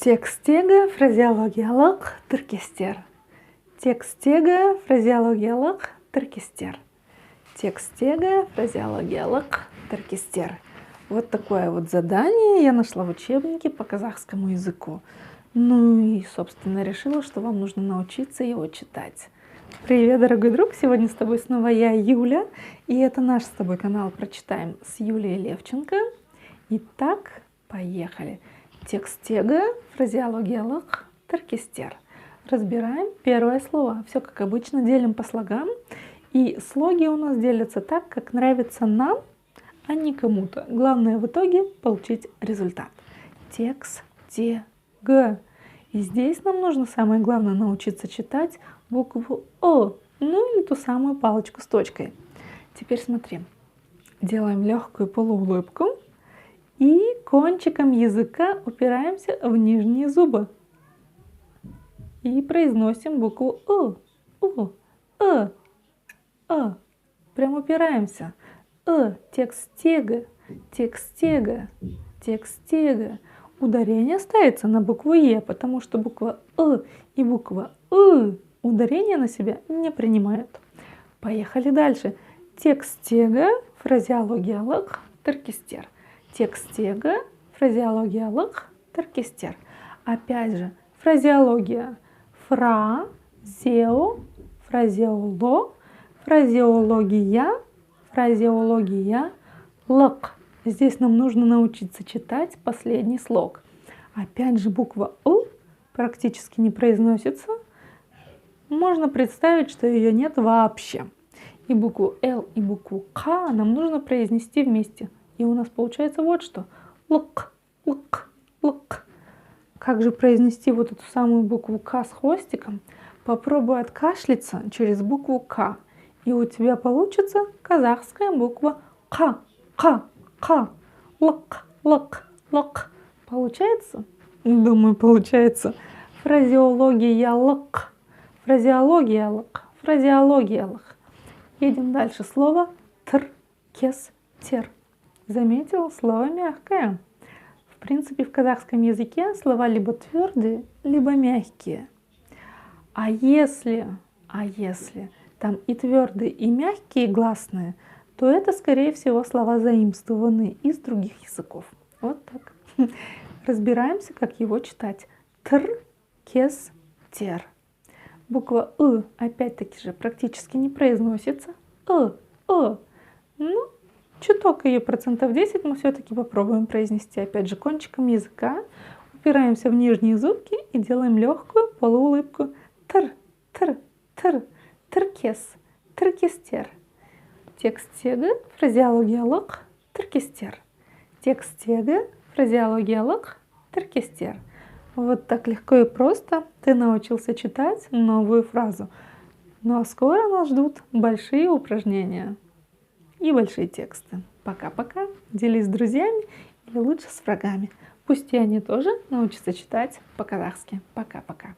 Текстегі фразеологиялық тіркестер. Текстегі фразеологиялық тіркестер. Текстегі фразеологиялық тіркестер. Вот такое вот задание я нашла в учебнике по казахскому языку. Ну и, собственно, решила, что вам нужно научиться его читать. Привет, дорогой друг! Сегодня с тобой снова я, Юля. И это наш с тобой канал «Прочитаем» с Юлией Левченко. Итак, поехали. Текстегі фразеологиялық тіркестер. Разбираем первое слово. Все как обычно, делим по слогам. И слоги у нас делятся так, как нравится нам, а не кому-то. Главное в итоге получить результат. Текстегі. И здесь нам нужно самое главное научиться читать букву О, ну или ту самую палочку с точкой. Теперь смотри. Делаем легкую полуулыбку. И кончиком языка упираемся в нижние зубы. И произносим букву О. Прям упираемся. Текстегі, текстегі, текстегі. Ударение ставится на букву Е, потому что буква и буква ударение на себя не принимают. Поехали дальше. Текстегі фразеологиялық тіркестер. Текстегі фразеологиялық тіркестер. Опять же, фразеология. Фразеология, фразеологиялық. Здесь нам нужно научиться читать последний слог. Опять же, буква У практически не произносится. Можно представить, что ее нет вообще. И букву Л, и букву К нам нужно произнести вместе. И у нас получается вот что. Лк. Как же произнести вот эту самую букву К с хвостиком? Попробуй откашляться через букву К. И у тебя получится казахская буква К. Лк. Получается? Думаю, получается. Фразеологиялық. Едем дальше. Слово тіркестер. Заметил? Слово мягкое. В принципе, в казахском языке слова либо твердые, либо мягкие. А если там и твердые, и мягкие гласные, то это, скорее всего, слова заимствованные из других языков. Вот так. Разбираемся, как его читать. Тіркестер. Буква опять-таки же практически не произносится. Ну, чуток ее 10% мы все-таки попробуем произнести. Опять же, кончиком языка упираемся в нижние зубки и делаем легкую полуулыбку. Тіркестер. Текстегі фразеологиялық тіркестер. Текстегі фразеологиялық тіркестер. Вот так легко и просто ты научился читать новую фразу. Ну а скоро нас ждут большие упражнения и большие тексты. Пока-пока. Делись с друзьями или лучше с врагами. Пусть и они тоже научатся читать по-казахски. Пока-пока.